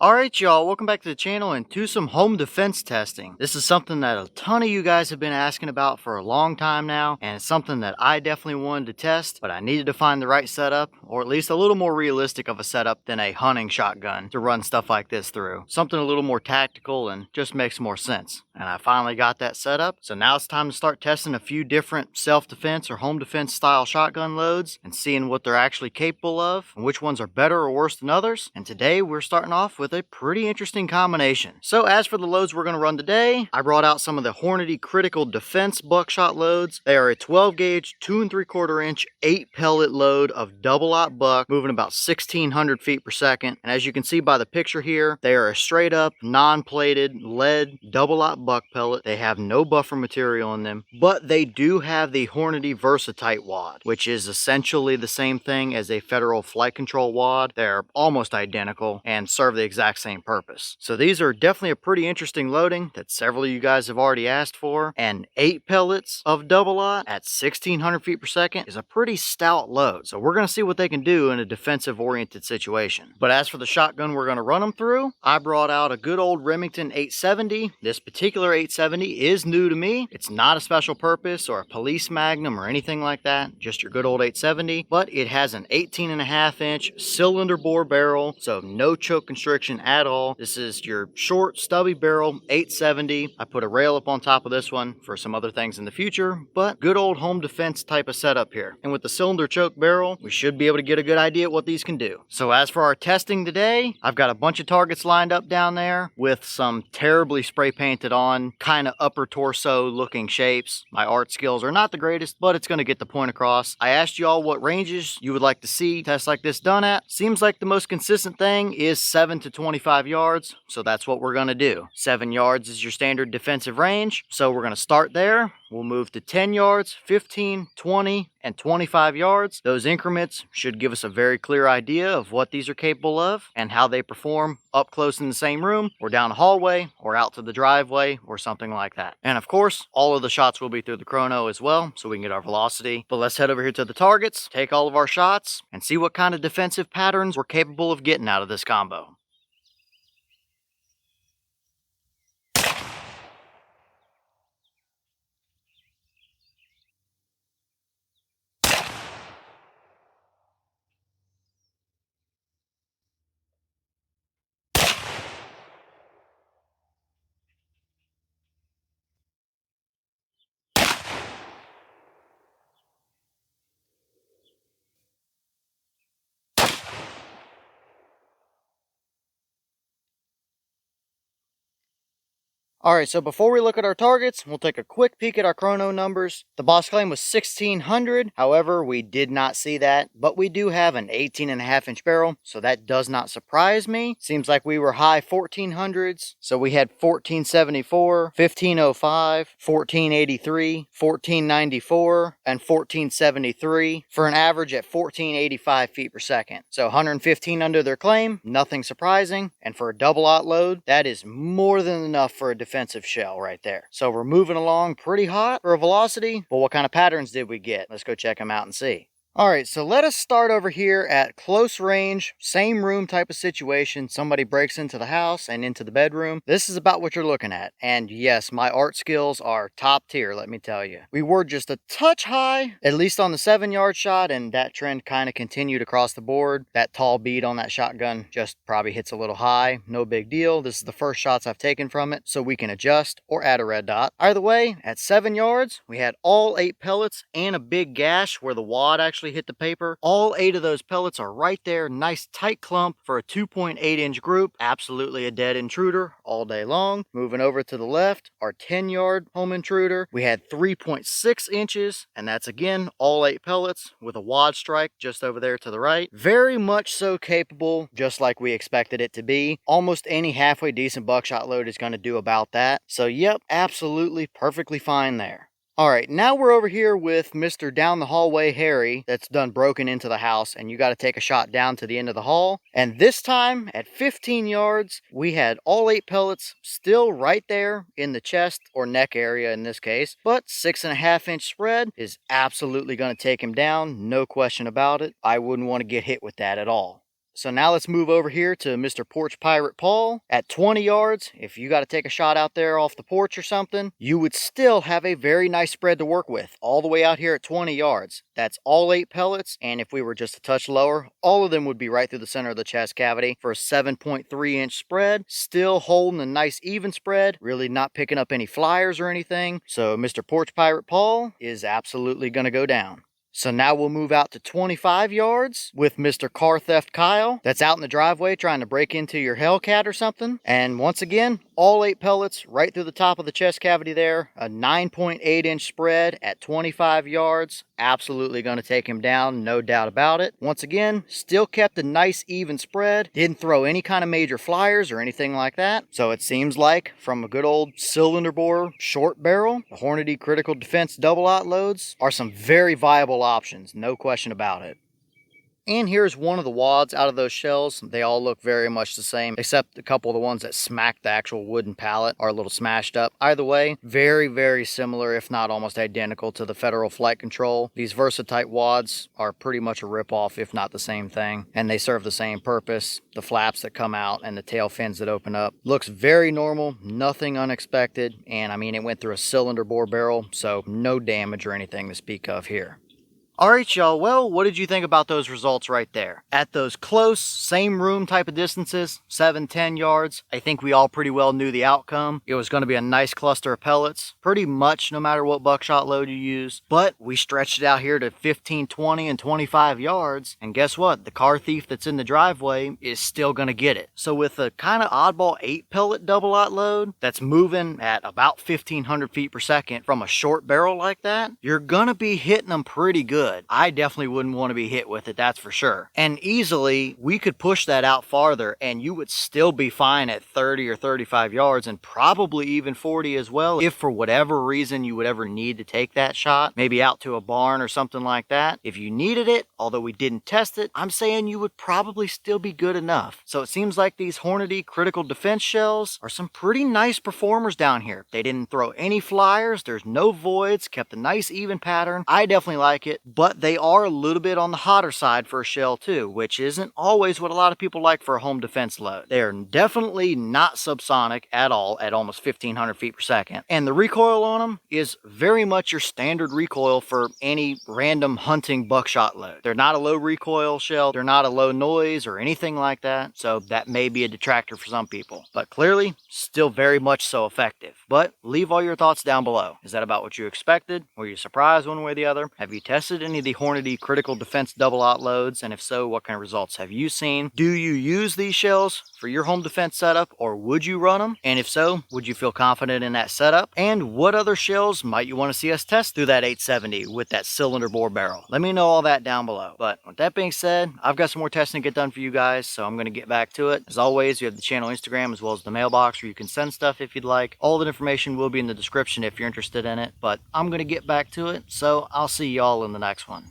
Alright y'all, welcome back to the channel and to some home defense testing. This is something that a ton of you guys have been asking about for a long time now, and it's something that I definitely wanted to test, but I needed to find the right setup, or at least a little more realistic of a setup than a hunting shotgun to run stuff like this through. Something a little more tactical and just makes more sense. And I finally got that set up, so now it's time to start testing a few different self-defense or home defense style shotgun loads and seeing what they're actually capable of and which ones are better or worse than others. And today we're starting off with a pretty interesting combination. So as for the loads we're going to run today, I brought out some of the Hornady Critical Defense buckshot loads. They are a 12 gauge, 2 3/4 inch, 8 pellet load of double-aught buck, moving about 1600 feet per second. And as you can see by the picture here, they are a straight up, non-plated, lead, double-aught buck pellet. They have no buffer material in them, but they do have the Hornady Versatite wad, which is essentially the same thing as a federal flight control wad. They're almost identical and serve the exact same purpose. So these are definitely a pretty interesting loading that several of you guys have already asked for, and 8 pellets of double-aught at 1600 feet per second is a pretty stout load. So we're going to see what they can do in a defensive oriented situation. But as for the shotgun we're going to run them through, I brought out a good old Remington 870. This particular 870 is new to me. It's not a special purpose or a police magnum or anything like that, just your good old 870, but it has an 18.5 inch cylinder bore barrel, so no choke constriction at all. This is your short stubby barrel 870. I put a rail up on top of this one for some other things in the future, but good old home defense type of setup here. And with the cylinder choke barrel, we should be able to get a good idea what these can do. So as for our testing today, I've got a bunch of targets lined up down there with some terribly spray painted on, kind of upper torso looking shapes. My art skills are not the greatest, but it's going to get the point across. I asked y'all what ranges you would like to see tests like this done at. Seems like the most consistent thing is 7 to 25 yards, so that's what we're going to do. 7 yards is your standard defensive range, so we're going to start there. We'll move to 10 yards, 15, 20, and 25 yards. Those increments should give us a very clear idea of what these are capable of and how they perform up close in the same room, or down a hallway, or out to the driveway, or something like that. And of course, all of the shots will be through the chrono as well, so we can get our velocity. But let's head over here to the targets, take all of our shots, and see what kind of defensive patterns we're capable of getting out of this combo. Alright, so before we look at our targets, we'll take a quick peek at our chrono numbers. The boss claim was 1600, however, we did not see that, but we do have an 18.5 inch barrel, so that does not surprise me. Seems like we were high 1400s, so we had 1474, 1505, 1483, 1494, and 1473 for an average at 1485 feet per second. So 115 under their claim, nothing surprising, and for a double-aught load, that is more than enough for a defensive shell right there. So we're moving along pretty hot for a velocity, but what kind of patterns did we get? Let's go check them out and see. Alright, so let us start over here at close range, same room type of situation. Somebody breaks into the house and into the bedroom. This is about what you're looking at. And yes, my art skills are top tier, let me tell you. We were just a touch high, at least on the 7-yard shot, and that trend kind of continued across the board. That tall bead on that shotgun just probably hits a little high. No big deal. This is the first shots I've taken from it, so we can adjust or add a red dot. Either way, at 7 yards, we had all 8 pellets and a big gash where the wad actually hit the paper. All 8 of those pellets are right there, nice tight clump for a 2.8 inch group. Absolutely a dead intruder all day long. Moving over to the left, our 10-yard home intruder, we had 3.6 inches, and that's again all 8 pellets with a wad strike just over there to the right. Very much so capable, just like we expected it to be. Almost any halfway decent buckshot load is going to do about that. So yep, absolutely perfectly fine there. Alright, now we're over here with Mr. Down the Hallway Harry that's done broken into the house, and you got to take a shot down to the end of the hall. And this time, at 15 yards, we had all 8 pellets still right there in the chest or neck area in this case, but 6.5 inch spread is absolutely going to take him down, no question about it. I wouldn't want to get hit with that at all. So now let's move over here to Mr. Porch Pirate Paul. At 20 yards, if you got to take a shot out there off the porch or something, you would still have a very nice spread to work with all the way out here at 20 yards. That's all 8 pellets, and if we were just a touch lower, all of them would be right through the center of the chest cavity for a 7.3-inch spread, still holding a nice even spread, really not picking up any flyers or anything. So Mr. Porch Pirate Paul is absolutely going to go down. So now we'll move out to 25 yards with Mr. Car Theft Kyle. That's out in the driveway trying to break into your Hellcat or something. And once again, all 8 pellets right through the top of the chest cavity there. A 9.8-inch spread at 25 yards. Absolutely going to take him down, no doubt about it. Once again, still kept a nice even spread. Didn't throw any kind of major flyers or anything like that. So it seems like from a good old cylinder bore short barrel, the Hornady Critical Defense double-aught loads are some very viable options, no question about it. And here's one of the wads out of those shells. They all look very much the same, except a couple of the ones that smack the actual wooden pallet are a little smashed up. Either way, very, very similar, if not almost identical to the Federal Flight Control. These Versa-type wads are pretty much a rip-off, if not the same thing, and they serve the same purpose. The flaps that come out and the tail fins that open up. Looks very normal, nothing unexpected, and I mean, it went through a cylinder bore barrel, so no damage or anything to speak of here. Alright y'all, well, what did you think about those results right there? At those close, same room type of distances, 7-10 yards, I think we all pretty well knew the outcome. It was going to be a nice cluster of pellets, pretty much no matter what buckshot load you use. But we stretched it out here to 15, 20, and 25 yards, and guess what? The car thief that's in the driveway is still going to get it. So with a kind of oddball 8 pellet double-aught load that's moving at about 1,500 feet per second from a short barrel like that, you're going to be hitting them pretty good. I definitely wouldn't want to be hit with it, that's for sure. And easily, we could push that out farther and you would still be fine at 30 or 35 yards and probably even 40 as well if for whatever reason you would ever need to take that shot, maybe out to a barn or something like that. If you needed it, although we didn't test it, I'm saying you would probably still be good enough. So it seems like these Hornady Critical Defense shells are some pretty nice performers down here. They didn't throw any flyers, there's no voids, kept a nice even pattern. I definitely like it. But they are a little bit on the hotter side for a shell too, which isn't always what a lot of people like for a home defense load. They are definitely not subsonic at all at almost 1,500 feet per second. And the recoil on them is very much your standard recoil for any random hunting buckshot load. They're not a low recoil shell, they're not a low noise or anything like that, so that may be a detractor for some people. But clearly, still very much so effective. But leave all your thoughts down below. Is that about what you expected? Were you surprised one way or the other? Have you tested any of the Hornady Critical Defense double-aught loads, and if so, what kind of results have you seen? Do you use these shells for your home defense setup, or would you run them? And if so, would you feel confident in that setup? And what other shells might you want to see us test through that 870 with that cylinder bore barrel? Let me know all that down below. But with that being said, I've got some more testing to get done for you guys, so I'm going to get back to it. As always, you have the channel Instagram as well as the mailbox where you can send stuff if you'd like. All that information will be in the description if you're interested in it, but I'm going to get back to it, so I'll see y'all in the next one.